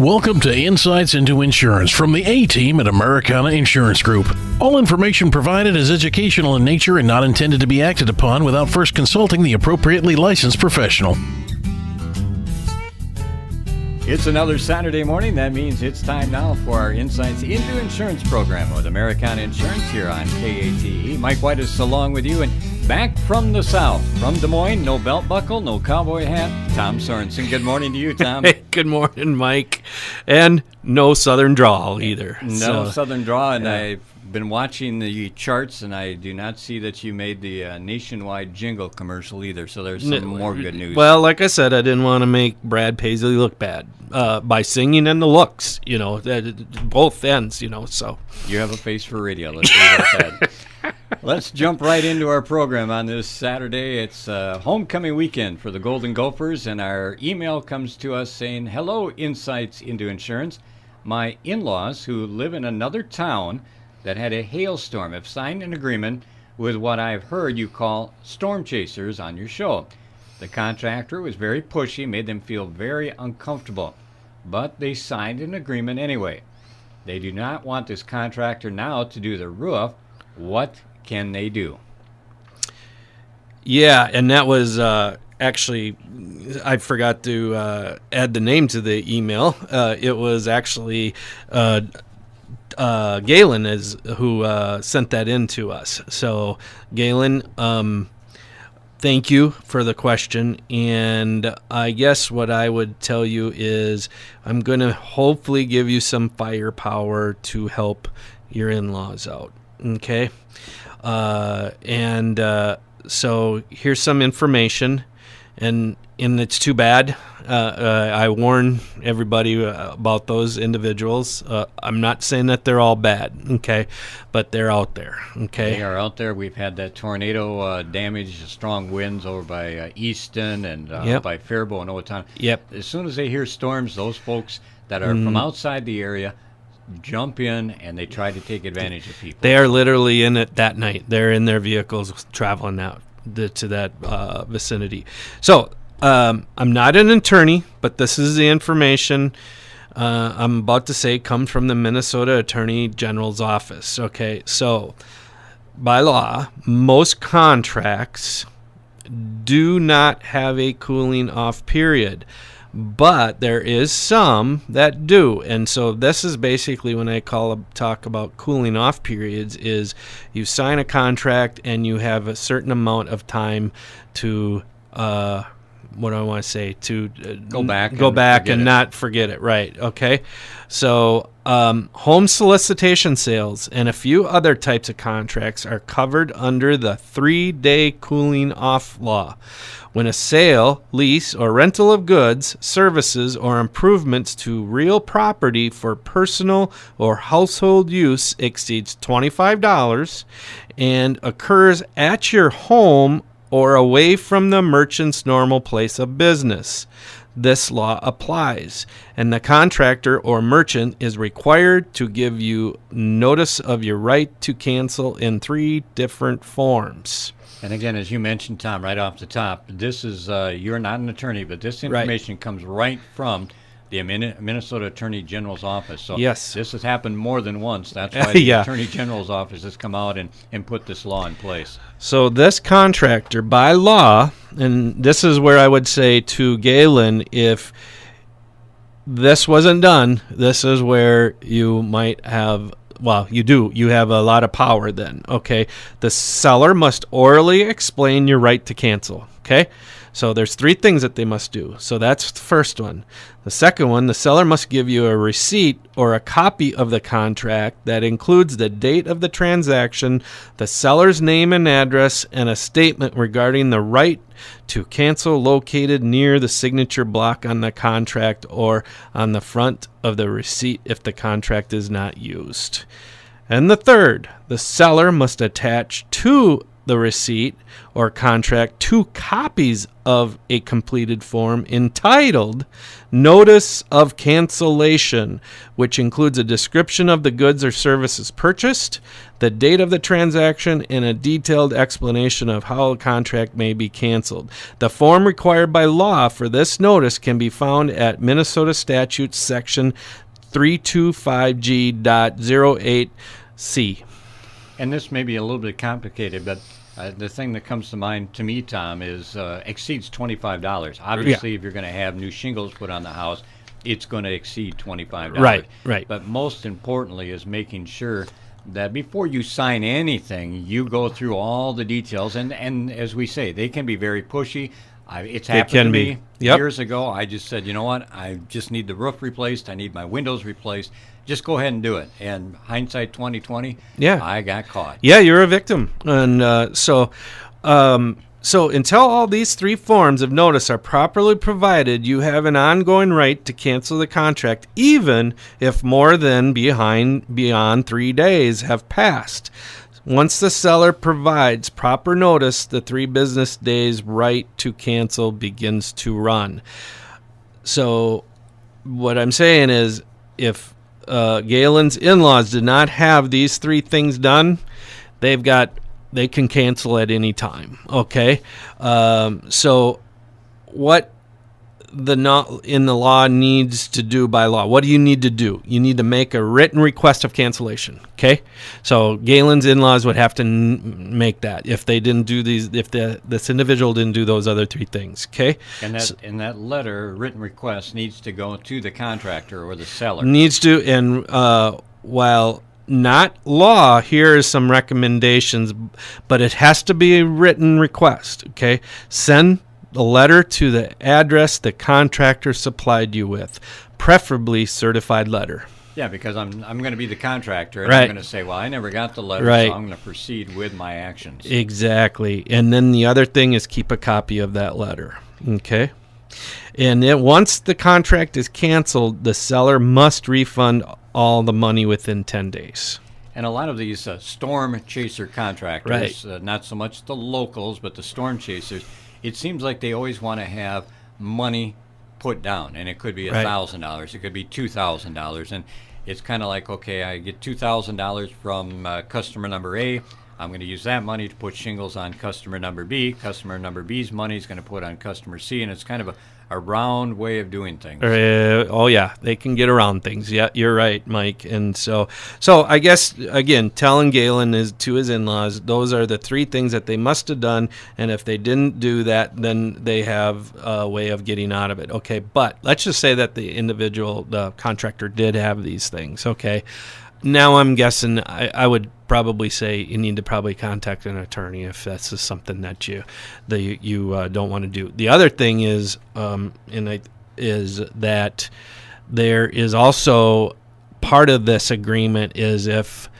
Welcome to Insights into Insurance from the A-Team at Americana Insurance Group. All information provided is educational in nature and not intended to be acted upon without first consulting the appropriately licensed professional. It's another Saturday morning. That means it's time now for our Insights into Insurance program with Americana Insurance here on KATE. Mike White is along with you, and back from the south, from Des Moines, no belt buckle, no cowboy hat, Tom Sorensen. Good morning to you, Tom. Hey, good morning, Mike. And no southern drawl either. No southern drawl, and I've been watching the charts, and I do not see that you made the nationwide jingle commercial either, so there's some more good news. Well, like I said, I didn't want to make Brad Paisley look bad by singing and the looks, both ends, so. You have a face for radio, let's leave it at that. Let's jump right into our program on this Saturday. It's homecoming weekend for the Golden Gophers, and our email comes to us saying, "Hello, Insights into Insurance. My in-laws, who live in another town that had a hailstorm, have signed an agreement with what I've heard you call storm chasers on your show. The contractor was very pushy, made them feel very uncomfortable, but they signed an agreement anyway. They do not want this contractor now to do the roof. What can they do?" Yeah, and that was actually, I forgot to add the name to the email. It was actually Galen who sent that in to us. So, Galen, thank you for the question. And I guess what I would tell you is I'm going to hopefully give you some firepower to help your in-laws out. Okay. So here's some information, and it's too bad. I warn everybody about those individuals. I'm not saying that they're all bad, okay, but they're out there, okay? They are out there. We've had that tornado damage, strong winds over by Easton and by Faribault and Owatonna. Yep. As soon as they hear storms, those folks that are from outside the area jump in and they try to take advantage of people. They are literally in it that night. They're in their vehicles traveling out to that vicinity. So I'm not an attorney, but this is the information I'm about to say comes from the Minnesota Attorney General's office. Okay, so by law, most contracts do not have a cooling off period, but there is some that do. And so this is basically when I talk about cooling off periods is you sign a contract and you have a certain amount of time to go back and not forget it. Right. Okay. So home solicitation sales and a few other types of contracts are covered under the 3-day cooling off law. When a sale, lease, or rental of goods, services, or improvements to real property for personal or household use exceeds $25 and occurs at your home or away from the merchant's normal place of business, this law applies, and the contractor or merchant is required to give you notice of your right to cancel in 3 different forms. And again, as you mentioned, Tom, right off the top, this is, you're not an attorney, but this information comes right from the Minnesota Attorney General's office. So yes, this has happened more than once. That's why the Attorney General's office has come out and put this law in place. So this contractor, by law, and this is where I would say to Galen, if this wasn't done, this is where you might have, well, you have a lot of power then, okay? The seller must orally explain your right to cancel, okay? So there's 3 things that they must do. So that's the first one. The second one, the seller must give you a receipt or a copy of the contract that includes the date of the transaction, the seller's name and address, and a statement regarding the right to cancel located near the signature block on the contract or on the front of the receipt if the contract is not used. And the third, the seller must attach 2 the receipt or contract 2 copies of a completed form entitled Notice of Cancellation, which includes a description of the goods or services purchased, the date of the transaction, and a detailed explanation of how a contract may be canceled. The form required by law for this notice can be found at Minnesota Statute Section 325G.08C. And this may be a little bit complicated, but the thing that comes to mind to me, Tom, is exceeds $25. Obviously, if you're going to have new shingles put on the house, it's going to exceed $25. Right. But most importantly is making sure that before you sign anything, you go through all the details. And as we say, they can be very pushy. It's happened to me years ago. I just said, you know what? I just need the roof replaced. I need my windows replaced. Just go ahead and do it. And hindsight 2020, I got caught. Yeah, you're a victim. And so until all these 3 forms of notice are properly provided, you have an ongoing right to cancel the contract, even if more than beyond 3 days have passed. Once the seller provides proper notice, the 3 business days right to cancel begins to run. So what I'm saying is, if Galen's in-laws did not have these 3 things done, they can cancel at any time. Okay, so what in the law needs to do by law? What do you need to do? You need to make a written request of cancellation. Okay, so Galen's in-laws would have to make that if they didn't do these. If this individual didn't do those other 3 things. Okay, and that letter, written request, needs to go to the contractor or the seller. Needs to, and while not law, here is some recommendations, but it has to be a written request. Okay, send a letter to the address the contractor supplied you with, preferably certified letter. Yeah, because I'm going to be the contractor, and right. I'm going to say, well, I never got the letter, right. so I'm going to proceed with my actions. Exactly. And then the other thing is keep a copy of that letter. Okay? And then once the contract is canceled, the seller must refund all the money within 10 days. And a lot of these storm chaser contractors, right. Not so much the locals, but the storm chasers, it seems like they always want to have money put down, and it could be $1,000, it could be $2,000, and it's kind of like, okay, I get $2,000 from customer number A. I'm going to use that money to put shingles on customer number B. Customer number B's money is going to put on customer C, and it's kind of a round way of doing things. Oh yeah, they can get around things. Yeah, you're right, Mike. And so I guess again, telling Galen is to his in-laws, those are the 3 things that they must have done, and if they didn't do that, then they have a way of getting out of it. Okay, but let's just say that the contractor did have these things. Okay, now I'm guessing I would probably say you need to probably contact an attorney if that's just something that you don't want to do. The other thing is, is that there is also part of this agreement is if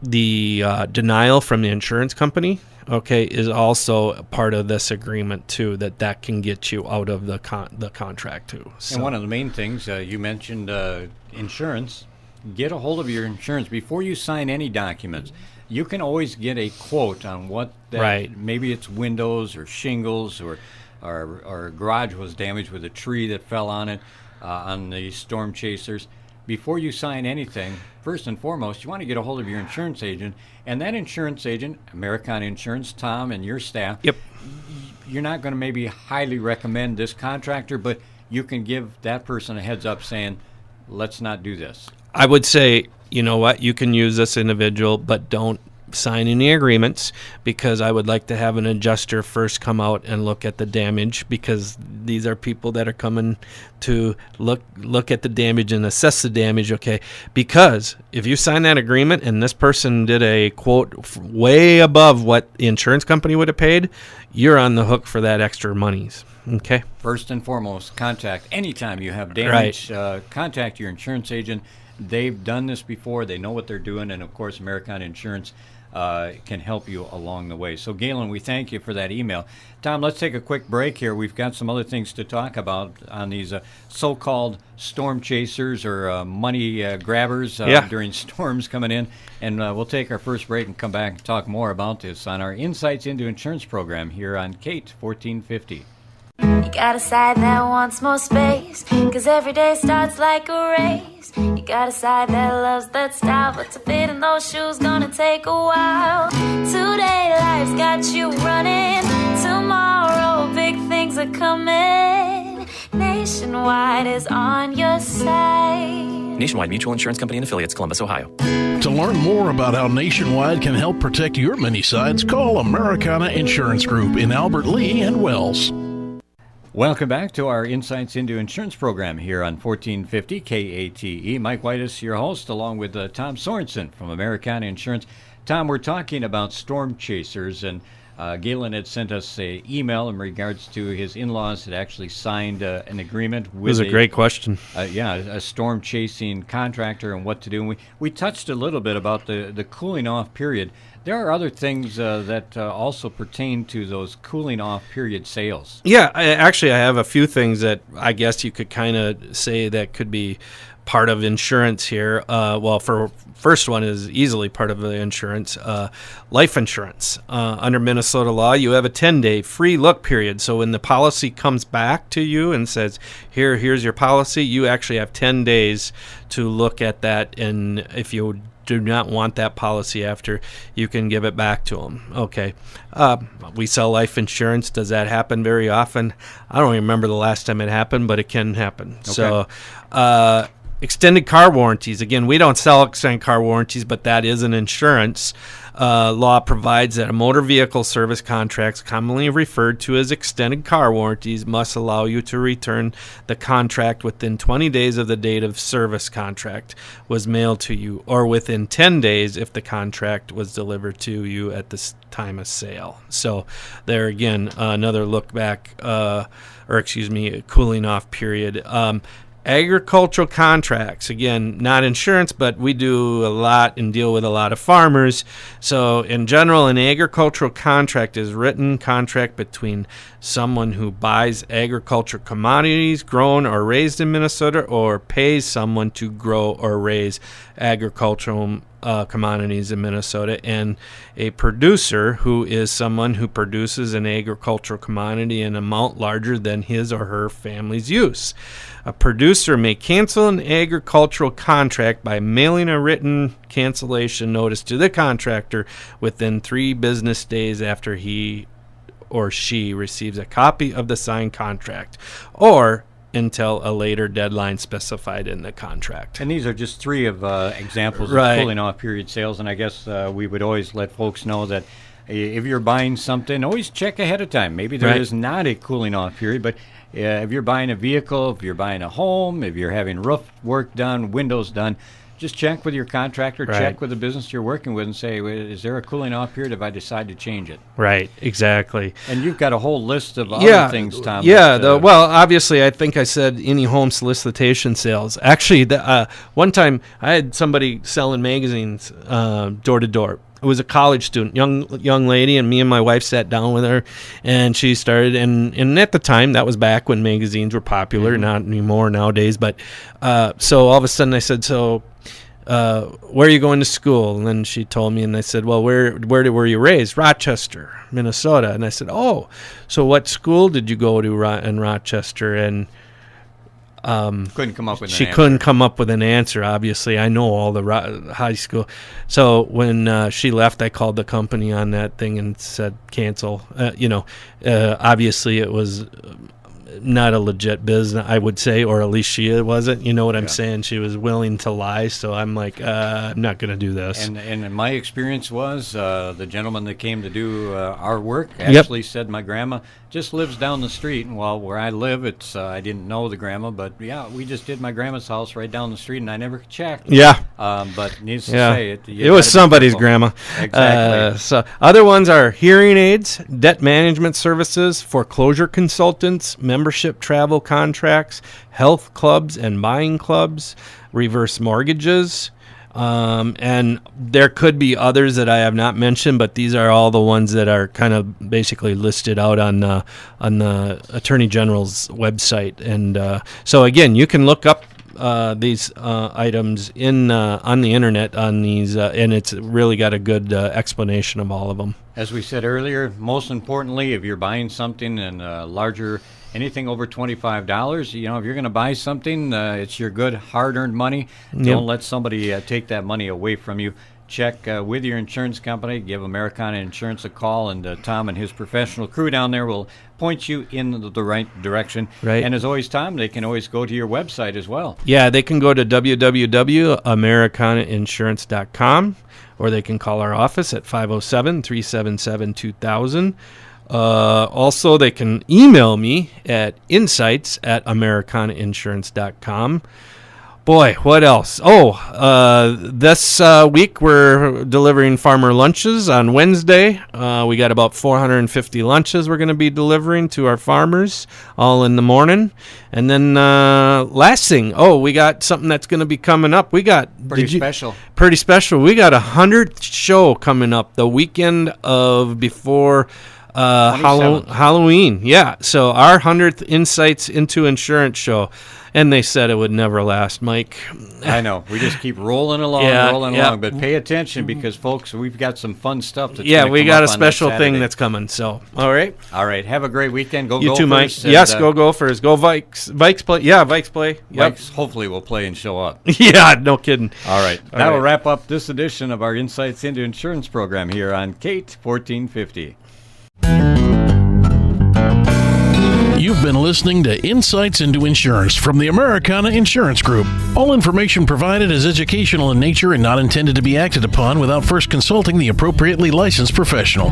the denial from the insurance company, okay, is also a part of this agreement too, that can get you out of the contract too. So. And one of the main things you mentioned, insurance. Get a hold of your insurance before you sign any documents. You can always get a quote on what that, right. Maybe it's windows or shingles or garage was damaged with a tree that fell on it on the storm chasers. Before you sign anything, first and foremost, you want to get a hold of your insurance agent. And that insurance agent, Americana Insurance, Tom, and your staff, yep. You're not going to maybe highly recommend this contractor, but you can give that person a heads up saying, let's not do this. I would say, you know what, you can use this individual, but don't sign any agreements, because I would like to have an adjuster first come out and look at the damage, because these are people that are coming to look at the damage and assess the damage, okay? Because if you sign that agreement and this person did a quote way above what the insurance company would have paid, you're on the hook for that extra monies. Okay. First and foremost, anytime you have damage, contact your insurance agent. They've done this before. They know what they're doing. And, of course, Americana Insurance can help you along the way. So, Galen, we thank you for that email. Tom, let's take a quick break here. We've got some other things to talk about on these so-called storm chasers or money grabbers during storms coming in. And we'll take our first break and come back and talk more about this on our Insights into Insurance program here on Kate 1450. You got a side that wants more space, 'cause every day starts like a race. You got a side that loves that style, but to fit in those shoes gonna take a while. Today life's got you running, tomorrow big things are coming. Nationwide is on your side. Nationwide Mutual Insurance Company and Affiliates, Columbus, Ohio. To learn more about how Nationwide can help protect your many sides, call Americana Insurance Group in Albert Lea and Wells. Welcome back to our Insights into Insurance program here on 1450 KATE. Mike Whitus, your host, along with Tom Sorensen from Americana Insurance. Tom, we're talking about storm chasers, and Galen had sent us an email in regards to his in-laws had actually signed an agreement with it was a great question. A storm chasing contractor and what to do. And we touched a little bit about the cooling off period. There are other things that also pertain to those cooling off period sales. Yeah, I have a few things that I guess you could kind of say that could be part of insurance here. For first one is easily part of the insurance, life insurance. Under Minnesota law, you have a 10-day free look period. So when the policy comes back to you and says, here's your policy, you actually have 10 days to look at that, and if you do not want that policy after, you can give it back to them. Okay. We sell life insurance. Does that happen very often? I don't remember the last time it happened, but it can happen. Okay. So, extended car warranties. Again, we don't sell extended car warranties, but that is an insurance. Law provides that a motor vehicle service contracts, commonly referred to as extended car warranties, must allow you to return the contract within 20 days of the date of service contract was mailed to you, or within 10 days if the contract was delivered to you at the time of sale. So there again, another look back, a cooling off period. Agricultural contracts, again, not insurance, but we do a lot and deal with a lot of farmers. So in general, an agricultural contract is written contract between someone who buys agricultural commodities grown or raised in Minnesota or pays someone to grow or raise agricultural commodities in Minnesota, and a producer, who is someone who produces an agricultural commodity in an amount larger than his or her family's use. A producer may cancel an agricultural contract by mailing a written cancellation notice to the contractor within 3 business days after he or she receives a copy of the signed contract, or until a later deadline specified in the contract. And these are just 3 of examples of cooling off period sales. And I guess we would always let folks know that if you're buying something, always check ahead of time. Maybe there is not a cooling off period, but if you're buying a vehicle, if you're buying a home, if you're having roof work done, windows done, just check with your contractor, check with the business you're working with, and say, is there a cooling off period if I decide to change it? Right, exactly. And you've got a whole list of other things, Tom. Yeah, well, obviously, I think I said any home solicitation sales. Actually, one time I had somebody selling magazines door to door. It was a college student, young lady, and me and my wife sat down with her, and she started, and at the time, that was back when magazines were popular, not anymore nowadays, but so all of a sudden I said, where are you going to school? And then she told me, and I said, well, where were you raised? Rochester, Minnesota. And I said, oh, so what school did you go to in Rochester? And couldn't come up with an answer. Couldn't come up with an answer. Obviously, I know all the high school. So when she left, I called the company on that thing and said cancel. Obviously it was not a legit business, I would say, or at least she wasn't. You know what I'm saying? She was willing to lie. So I'm like, I'm not going to do this. And my experience was the gentleman that came to do our work actually said my grandma just lives down the street. And while where I live, it's I didn't know the grandma, but we just did my grandma's house right down the street, and I never checked. Yeah. But needless to say, it was somebody's grandma. Exactly. So other ones are hearing aids, debt management services, foreclosure consultants, membership travel contracts, health clubs and buying clubs, reverse mortgages, And there could be others that I have not mentioned, but these are all the ones that are kind of basically listed out on the Attorney General's website. And so again, you can look up these items on the internet on these, and it's really got a good explanation of all of them. As we said earlier, most importantly, if you're buying something in larger, anything over $25, if you're going to buy something, it's your good hard-earned money. Don't let somebody take that money away from you. Check with your insurance company. Give Americana Insurance a call, and Tom and his professional crew down there will point you in the right direction. Right. And as always, Tom, they can always go to your website as well. Yeah, they can go to www.americanainsurance.com, or they can call our office at 507-377-2000. Also, they can email me at insights@americanainsurance.com. Boy, what else? This week we're delivering farmer lunches on Wednesday. We got about 450 lunches we're going to be delivering to our farmers all in the morning. And then last thing, we got something that's going to be coming up. We got Pretty special. We got a 100th show coming up the weekend of before Halloween. Yeah, so our 100th Insights into Insurance show. And they said it would never last, Mike. I know. We just keep rolling along. But pay attention because, folks, we've got some fun stuff that's Yeah, we got a special thing that's coming. So, all right. All right. Have a great weekend. Go you Gophers. You too, Mike. Yes, go Gophers. Go Vikes. Vikes play. Yeah, Vikes play. Yep. Vikes hopefully will play and show up. Yeah, no kidding. All right. That'll wrap up this edition of our Insights into Insurance program here on Kate 1450. You've been listening to Insights into Insurance from the Americana Insurance Group. All information provided is educational in nature and not intended to be acted upon without first consulting the appropriately licensed professional.